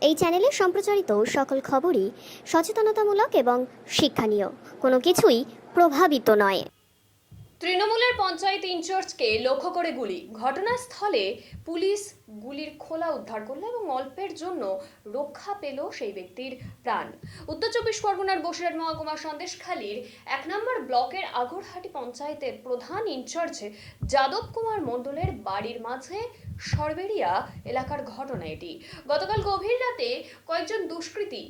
এই চ্যানেলে সম্প্রচারিত সকল খবরই সচেতনতামূলক এবং শিক্ষণীয়, কোনো কিছুই প্রভাবিত নয়। তৃণমূলের পঞ্চায়েত ইনচার্জকে লক্ষ্য করে গুলি, ঘটনাস্থলে পুলিশ গুলির খোলা উদ্ধার করল এবং অল্পের জন্য রক্ষা পেল সেই ব্যক্তির প্রাণ। উত্তর চব্বিশ পরগনার বসিরহাট মহকুমার সন্দেশখালীর ১ নম্বর ব্লকের আগরহাটি পঞ্চায়েতের প্রধান ইনচার্জ যাদব কুমার মণ্ডলের বাড়ির মাঝে সরবেরিয়া এলাকার ঘটনা এটি। গতকাল গভীর রাতে কয়েকজন দুষ্কৃতী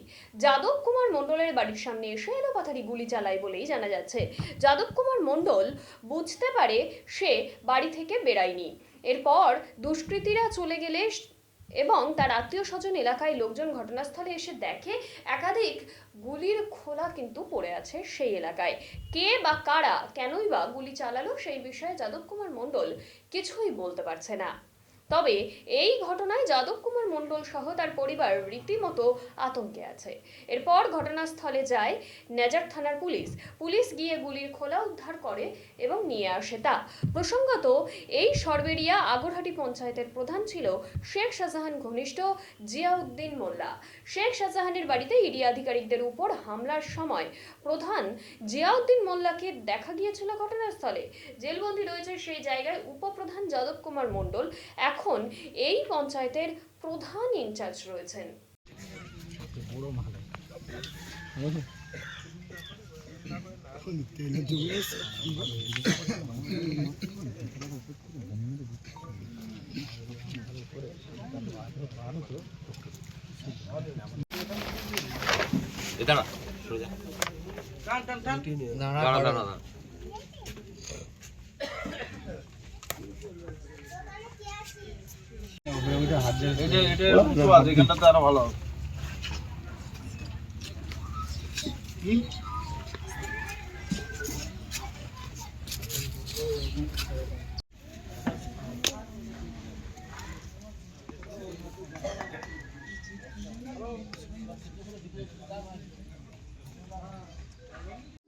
যাদব কুমার মণ্ডলের বাড়ির সামনে এসে এলোপাথারি গুলি চালায় বলেই জানা যাচ্ছে। যাদব কুমার মণ্ডল বুঝতে পারে সে বাড়ি থেকে বেরায়নি। এরপর দুষ্কৃতীরা চলে গেলে এবং তার আত্মীয় স্বজন এলাকায় লোকজন ঘটনাস্থলে এসে দেখে একাধিক গুলির খোলা কিন্তু পড়ে আছে সেই এলাকায়। কে বা কারা, কেনই বা গুলি চালালো সেই বিষয়ে যাদব কুমার মণ্ডল কিছুই বলতে পারছে না। তবে এই ঘটনায় যাদব কুমার মণ্ডল সহ তার পরিবার রীতিমতো আতঙ্কে আছে। এরপর ঘটনাস্থলে যায় নেজার থানার পুলিশ গিয়ে গুলির খোলা উদ্ধার করে এবং নিয়ে আসে তা। প্রসঙ্গত, এই সরবেরিয়া আগরহাটি পঞ্চায়েতের প্রধান ছিল শেখ শাহজাহান ঘনিষ্ঠ জিয়াউদ্দিন মোল্লা। শেখ শাহজাহানের বাড়িতে ইডি আধিকারিকদের উপর হামলার সময় প্রধান জিয়াউদ্দিন মোল্লাকে দেখা গিয়েছিল ঘটনাস্থলে। জেলবন্দি রয়েছে সেই জায়গায় উপপ্রধান যাদব কুমার মণ্ডল এখন এই পঞ্চায়েতের প্রধান ইনচার্জ রয়েছেন।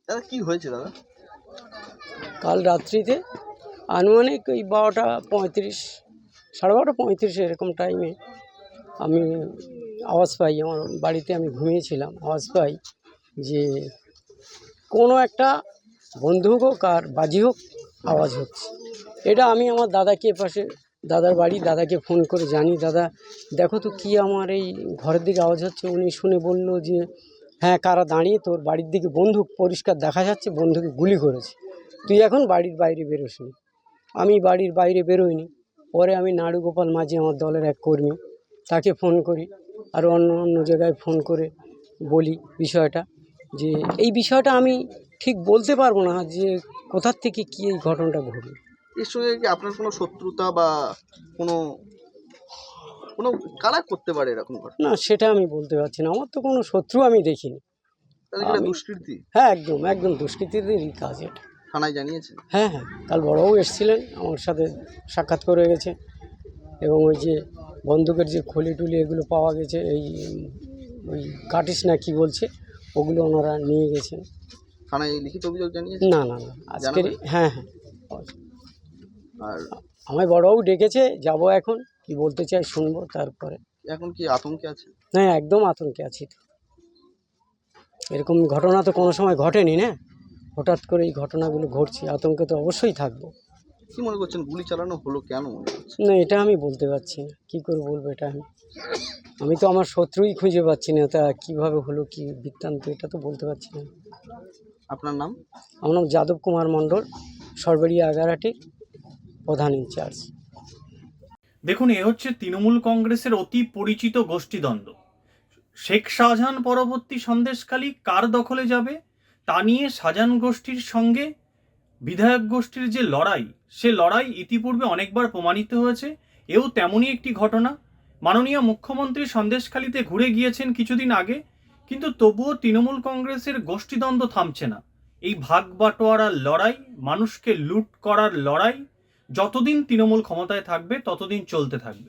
দাদা কি হয়েছে দাদা? কাল রাত্রিতে আনুমানিক ওই 12:35, 12:35 এরকম টাইমে আমি আওয়াজ পাই, আমার বাড়িতে আমি ঘুমিয়েছিলাম, আওয়াজ পাই যে কোনো একটা বন্দুক হোক আর বাজি হোক আওয়াজ হচ্ছে। এটা আমি আমার দাদাকে, পাশে দাদার বাড়ি, দাদাকে ফোন করে জানি, দাদা দেখো তো কী আমার এই ঘরের দিকে আওয়াজ হচ্ছে। উনি শুনে বলল যে হ্যাঁ, কারা দাঁড়িয়ে, তোর বাড়ির দিকে বন্দুক পরিষ্কার দেখা যাচ্ছে, বন্দুকে গুলি করেছে, তুই এখন বাড়ির বাইরে বেরোসনি। আমি বাড়ির বাইরে বেরোইনি। পরে আমি নাড়ুগোপাল মাঝি, আমার দলের এক কর্মী, তাকে ফোন করি, আর অন্য জায়গায় ফোন করে বলি বিষয়টা, যে এই বিষয়টা আমি ঠিক বলতে পারবো না যে কোথার থেকে কী এই ঘটনাটা ঘটল। এর সঙ্গে কি আপনার কোনো শত্রুতা বা কোনো কোনো কারা করতে পারে এরকম ঘটনা? না, সেটা আমি বলতে পারছি না, আমার তো কোনো শত্রু আমি দেখিনি। তাহলে কি এটা দুষ্কৃতী? হ্যাঁ, একদম দুষ্কৃতীদেরই কাজ এটা। থানায় জানিয়েছেন? হ্যাঁ, কাল বড়বাবু এসেছিলেন, আমার সাথে সাক্ষাৎ করে গেছে, এবং ওই যে বন্দুকের যে খলি টুলি এগুলো পাওয়া গেছে, ওই কাটিস না কি বলছে, ওগুলো ওনারা নিয়ে গেছেন। থানায় লিখিত অভিযোগ জানিয়েছেন? না, আজকের হ্যাঁ। আর আমায় বড়বাবু ডেকেছে, যাব, এখন কি বলতে চাই শুনবো, তারপরে। এখন কি আতঙ্কে আছে? হ্যাঁ, একদম আতঙ্কে আছি তো। এরকম ঘটনা তো কোনো সময় ঘটেনি না, হঠাৎ করে এই ঘটনাগুলো ঘটছে, আতঙ্কে তো অবশ্যই থাকবো। কি মনে করছেন গুলি চালানো হলো কেন মনে করছেন? না, এটা আমি বলতে পারছি না, কী করে বলবো এটা। আমি তো আমার শত্রুই খুঁজে পাচ্ছি না, তা কীভাবে হলো, কি বৃত্তান্ত, এটা তো বলতে পারছি না। আপনার নাম? আমার নাম যাদব কুমার মণ্ডল, সরবেরিয়া আগরহাটির প্রধান ইনচার্জ। দেখুন, এ হচ্ছে তৃণমূল কংগ্রেসের অতি পরিচিত গোষ্ঠীদ্বন্দ্ব। শেখ শাহজাহান পরবর্তী সন্দেশখালী কার দখলে যাবে তা নিয়ে শাহজাহান গোষ্ঠীর সঙ্গে বিধায়ক গোষ্ঠীর যে লড়াই, সে লড়াই ইতিপূর্বে অনেকবার প্রমাণিত হয়েছে। এও তেমনই একটি ঘটনা। মাননীয় মুখ্যমন্ত্রী সন্দেশখালীতে ঘুরে গিয়েছেন কিছুদিন আগে, কিন্তু তবুও তৃণমূল কংগ্রেসের গোষ্ঠীদ্বন্দ্ব থামছে না। এই ভাগ বাটোয়ারার লড়াই, মানুষকে লুট করার লড়াই যতদিন তৃণমূল ক্ষমতায় থাকবে ততদিন চলতে থাকবে।